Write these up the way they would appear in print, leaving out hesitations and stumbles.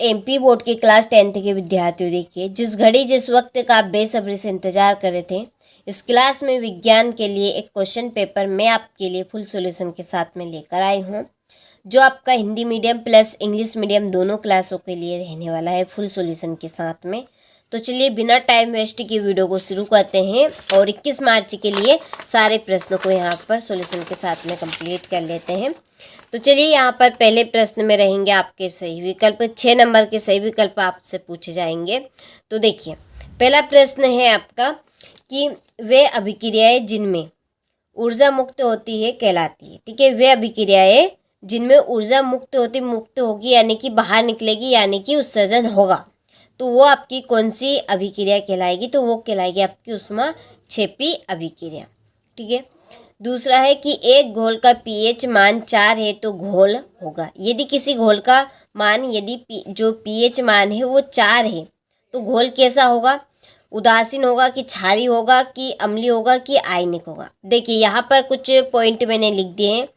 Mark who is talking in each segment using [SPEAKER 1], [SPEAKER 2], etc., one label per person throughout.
[SPEAKER 1] MP board के class 10th के विद्यार्थियों, देखिए जिस घड़ी जिस वक्त का आप बेसब्री से इंतजार कर रहे थे, इस क्लास में विज्ञान के लिए एक क्वेश्चन पेपर मैं आपके लिए फुल सॉल्यूशन के साथ में लेकर आई हूँ, जो आपका Hindi medium plus English medium दोनों क्लासों के लिए रहने वाला है फुल सॉल्यूशन के साथ में। तो चलिए बिना टाइम वेस्ट के वीडियो को शुरू करते हैं और 21 मार्च के लिए सारे प्रश्नों को यहाँ पर सॉल्यूशन के साथ में कंप्लीट कर लेते हैं। तो चलिए यहाँ पर पहले प्रश्न में रहेंगे आपके सही विकल्प। 6 नंबर के सही विकल्प आपसे पूछे जाएंगे। तो देखिए पहला प्रश्न है आपका कि वे अभिक्रियाएं जिनमें ऊर्जा मुक्त होती है कहलाती है। ठीक है, वे अभिक्रियाएं जिनमें ऊर्जा मुक्त होगी यानी कि बाहर निकलेगी यानी कि उत्सर्जन होगा, तो वो आपकी कौन सी अभिक्रिया कहलाएगी? तो वो कहलाएगी आपकी ऊष्माक्षेपी अभिक्रिया। ठीक है, दूसरा है कि एक घोल का पीएच मान 4 है तो घोल होगा। यदि किसी घोल का मान जो पीएच मान है वो 4 है तो घोल कैसा होगा? उदासीन होगा कि क्षारीय होगा कि अम्लीय होगा कि आयनिक होगा? देखिए यहाँ पर कुछ पॉइंट मैंने लिख दिए हैं।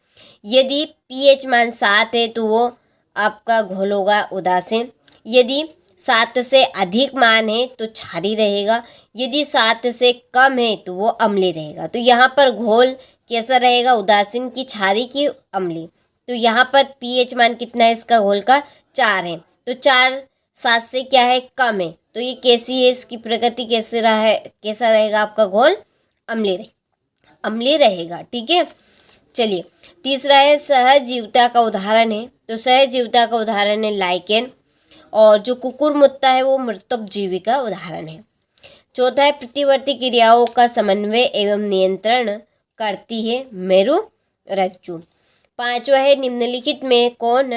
[SPEAKER 1] यदि पीएच मान 7 है तो वो आपका घोल होगा उदासीन। यदि 7 से अधिक मान है तो क्षारीय रहेगा। यदि 7 से कम है तो वो अम्लीय रहेगा। तो यहाँ पर घोल कैसा रहेगा? उदासीन की क्षारीय की अम्लीय। तो यहाँ पर पीएच मान कितना है इसका घोल का? 4 है। तो 4 7 से क्या है? कम है। तो ये कैसी है? इसकी प्रकृति कैसा रहेगा आपका घोल? अम्लीय रहेगा। ठीक है, चलिए तीसरा है सहजीविता का उदाहरण है। तो सहजीविता का उदाहरण है लाइकेन, और जो कुकुरमुत्ता है वो मृतोपजीवी का उदाहरण है। चौथा है प्रतिवर्ती क्रियाओं का समन्वय एवं नियंत्रण करती है मेरुरज्जु। पांचवा है निम्नलिखित में कौन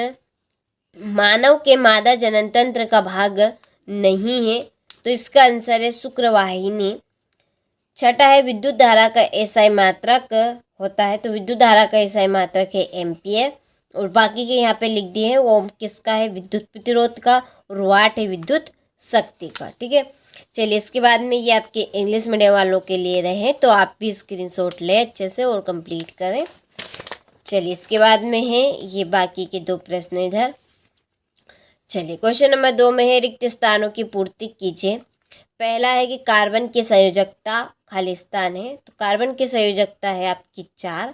[SPEAKER 1] मानव के मादा जनन तंत्र का भाग नहीं है? तो इसका आंसर है शुक्रवाहिनी। छठा है विद्युत धारा का एसआई मात्रक होता है। तो विद्युत धारा का एसआई मात्रक है एम्पियर, और बाकी के यहाँ पे लिख दिए हैं। ओम किसका है? विद्युत प्रतिरोध का, और वाट है विद्युत शक्ति का। ठीक है, चलिए इसके बाद में ये आपके इंग्लिश मीडियम वालों के लिए रहे, तो आप भी स्क्रीनशॉट लें अच्छे से और कंप्लीट करें। चलिए इसके बाद में है ये बाकी के 2 प्रश्न इधर। चलिए क्वेश्चन नंबर 2 में है रिक्त स्थानों की पूर्ति कीजिए। पहला है कि कार्बन की संयोजकता खाली स्थान है। तो कार्बन की संयोजकता है आपकी 4।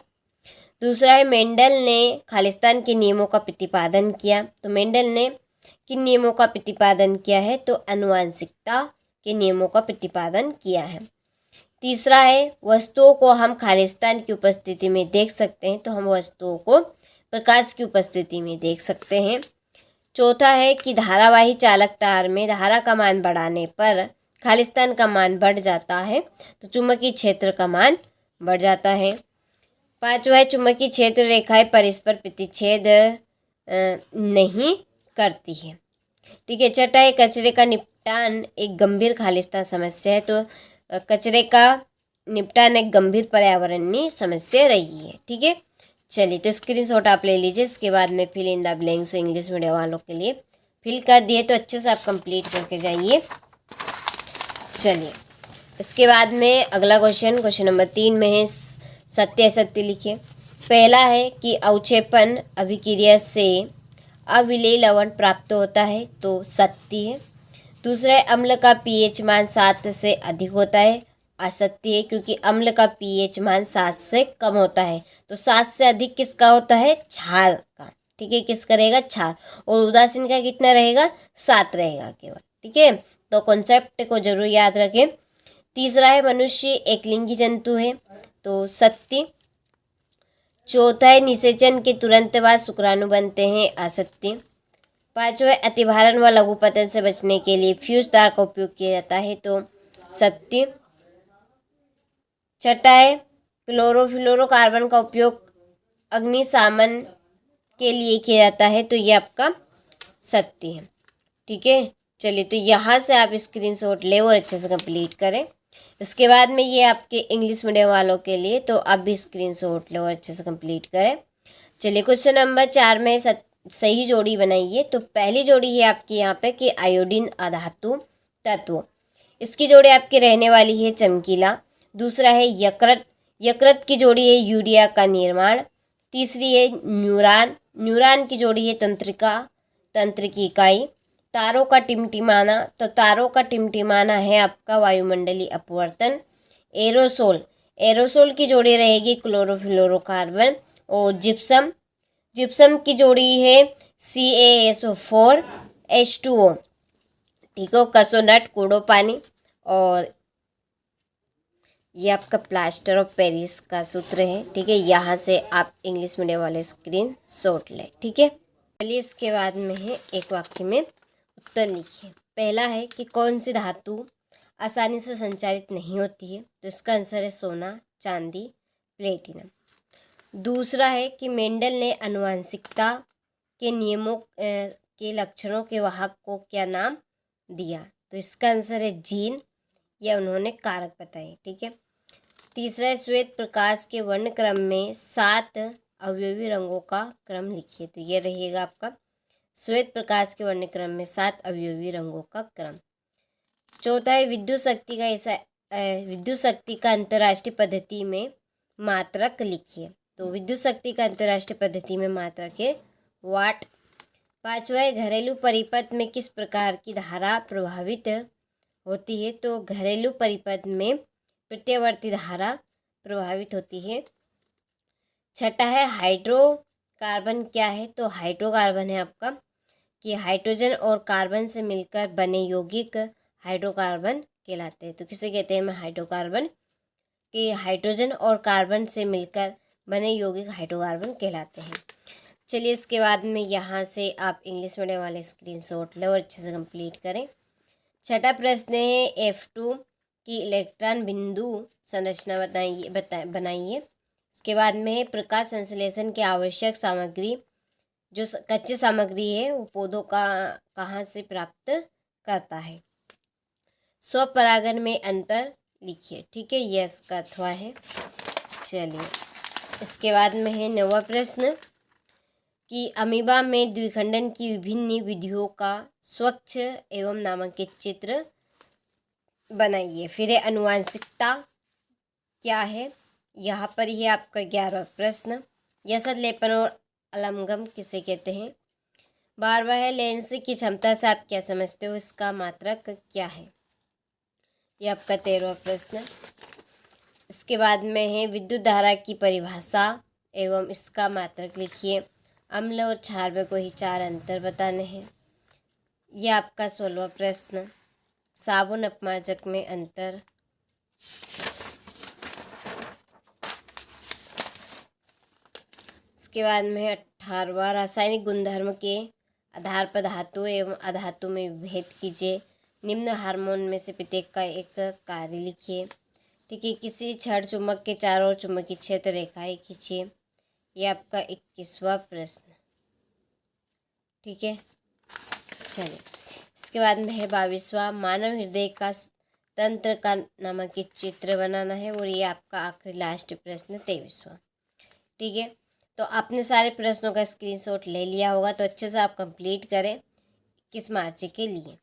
[SPEAKER 1] दूसरा है मेंडल ने खालिस्तान के नियमों का प्रतिपादन किया। तो मेंडल ने किन नियमों का प्रतिपादन किया है? तो आनुवंशिकता के नियमों का प्रतिपादन किया है। तीसरा है वस्तुओं को हम खालिस्तान की उपस्थिति में देख सकते हैं। तो हम वस्तुओं को प्रकाश की उपस्थिति में देख सकते हैं। चौथा है कि धारावाही चालक तार में धारा का मान बढ़ाने पर खालिस्तान का मान बढ़ जाता है, तो चुंबकीय क्षेत्र का मान बढ़ जाता है। पांचवा है चुंबकीय क्षेत्र रेखाएं परस्पर प्रतिच्छेद नहीं करती है। ठीक है, छठा है कचरे का निपटान एक गंभीर खालिस्तान समस्या है। तो कचरे का निपटान एक गंभीर पर्यावरणीय समस्या रही है। ठीक है, चलिए तो स्क्रीनशॉट आप ले लीजिए। इसके बाद में fill in the blanks English medium वालों के लिए फिल कर दिए, तो अच्छे से आप कंप्लीट करके जाइए। चलिए इसके बाद में अगला क्वेश्चन नंबर 3 में है सत्य असत्य लिखिए। पहला है कि अवक्षेपण अभिक्रिया से अविलेय लवण प्राप्त होता है, तो सत्य है। दूसरा है अम्ल का पीएच मान 7 से अधिक होता है, असत्य है, क्योंकि अम्ल का पीएच मान 7 से कम होता है। तो 7 से अधिक किसका होता है? क्षार का। ठीक है, किसका रहेगा? क्षार। और उदासीन का कितना रहेगा? 7 रहेगा केवल। ठीक है, तो कॉन्सेप्ट को जरूर याद रखें। तीसरा है मनुष्य एक लिंगी जंतु है, तो सत्य। चौथा है निषेचन के तुरंत बाद शुक्राणु बनते हैं, असत्य। पांचवा है अतिभारण व लघुपतन से बचने के लिए फ्यूज तार का उपयोग किया जाता है, तो सत्य। छठा है क्लोरोफ्लोरोकार्बन का उपयोग अग्निशमन के लिए किया जाता है, तो ये आपका सत्य है। ठीक है, चलिए तो यहाँ से आप स्क्रीनशॉट ले और अच्छे से कंप्लीट करें। इसके बाद में ये आपके इंग्लिश मीडियम वालों के लिए, तो आप भी स्क्रीनशॉट ले और अच्छे से कंप्लीट करें। चलिए क्वेश्चन नंबर 4 में सही जोड़ी बनाइए। तो पहली जोड़ी है आपकी यहाँ पे कि आयोडीन अधातु तत्व, इसकी जोड़ी आपकी रहने वाली है चमकीला। दूसरा है यकृत की जोड़ी है यूरिया का निर्माण। तीसरी है न्यूरॉन की जोड़ी है तंत्र की इकाई। तारों का टिमटिमाना, तो तारों का टिमटिमाना है आपका वायुमंडलीय अपवर्तन। एरोसोल, एरोसोल की जोड़ी रहेगी क्लोरोफ्लोरोकार्बन। और जिप्सम, जिप्सम की जोड़ी है CaSO4 H2O। ठीक है। कसोनट, कूड़ो पानी। और ये आपका प्लास्टर ऑफ पेरिस का सूत्र है। ठीक है, यहाँ से आप इंग्लिश मीडियम वाले स्क्रीन शॉट लें। ठीक है, चलिए इसके बाद में है एक वाक्य में उत्तर लिखिए। पहला है कि कौन सी धातु आसानी से संचारित नहीं होती है, तो इसका आंसर है सोना, चांदी, प्लेटिनम। दूसरा है कि मेंडल ने आनुवंशिकता के नियमों के लक्षणों के वाहक को क्या नाम दिया, तो इसका आंसर है जीन, या उन्होंने कारक बताए। ठीक है। तीसरा है श्वेत प्रकाश के वर्ण क्रम में 7 अवयवी रंगों का क्रम लिखिए, तो ये रहेगा आपका श्वेत प्रकाश के वर्ण क्रम में 7 अवयवी रंगों का क्रम। चौथा है विद्युत शक्ति का अंतर्राष्ट्रीय पद्धति में मात्रक लिखिए, तो विद्युत शक्ति का अंतर्राष्ट्रीय पद्धति में मात्रक है वाट। पांचवा है घरेलू परिपथ में किस प्रकार की धारा प्रभावित होती है, तो घरेलू परिपथ में प्रत्यावर्ती धारा प्रभावित होती है। छठा है हाइड्रोकार्बन क्या है, तो हाइड्रोकार्बन है आपका कि हाइड्रोजन और कार्बन से मिलकर बने यौगिक हाइड्रोकार्बन कहलाते हैं। तो किसे कहते हैं हाइड्रोकार्बन, कि हाइड्रोजन और कार्बन से मिलकर बने यौगिक हाइड्रोकार्बन कहलाते हैं। चलिए इसके बाद में यहाँ से आप इंग्लिश मीडियम वाले स्क्रीनशॉट लें और अच्छे से कंप्लीट करें। छठा प्रश्न है F2 की इलेक्ट्रॉन बिंदु संरचना बनाइए। इसके बाद में है प्रकाश संश्लेषण की आवश्यक सामग्री, जो कच्ची सामग्री है वो पौधों का कहाँ से प्राप्त करता है। स्वपरागण में अंतर लिखिए। ठीक है, ये इसका अथवा है। चलिए इसके बाद में है 9वां प्रश्न कि अमीबा में द्विखंडन की विभिन्न विधियों का स्वच्छ एवं नामांकित चित्र बनाइए। फिर है आनुवंशिकता क्या है, यहाँ पर ही आपका 11वां प्रश्न। यसद लेपन और अलंगम किसे कहते हैं। 12वां है लेंस की क्षमता से आप क्या समझते हो, इसका मात्रक क्या है, ये आपका 13वां प्रश्न। इसके बाद में है विद्युत धारा की परिभाषा एवं इसका मात्रक लिखिए। अम्ल और क्षार को ही 4 अंतर बताने हैं, यह आपका 16वां प्रश्न। साबुन अपमार्जक में अंतर। इसके बाद में 18वां रासायनिक गुणधर्म के आधार पर धातु एवं अधातु में भेद कीजिए। निम्न हार्मोन में से प्रत्येक का एक कार्य लिखिए। ठीक है, किसी छड़ चुंबक के चारों ओर चुंबकीय क्षेत्र रेखाएं खींचिए, ये आपका 21वां प्रश्न। ठीक है, चलिए इसके बाद में है 22वां मानव हृदय का तंत्र का नामांकित चित्र बनाना है, और ये आपका आखिरी लास्ट प्रश्न 23वां। ठीक है, तो आपने सारे प्रश्नों का स्क्रीनशॉट ले लिया होगा, तो अच्छे से आप कंप्लीट करें 21 मार्च के लिए।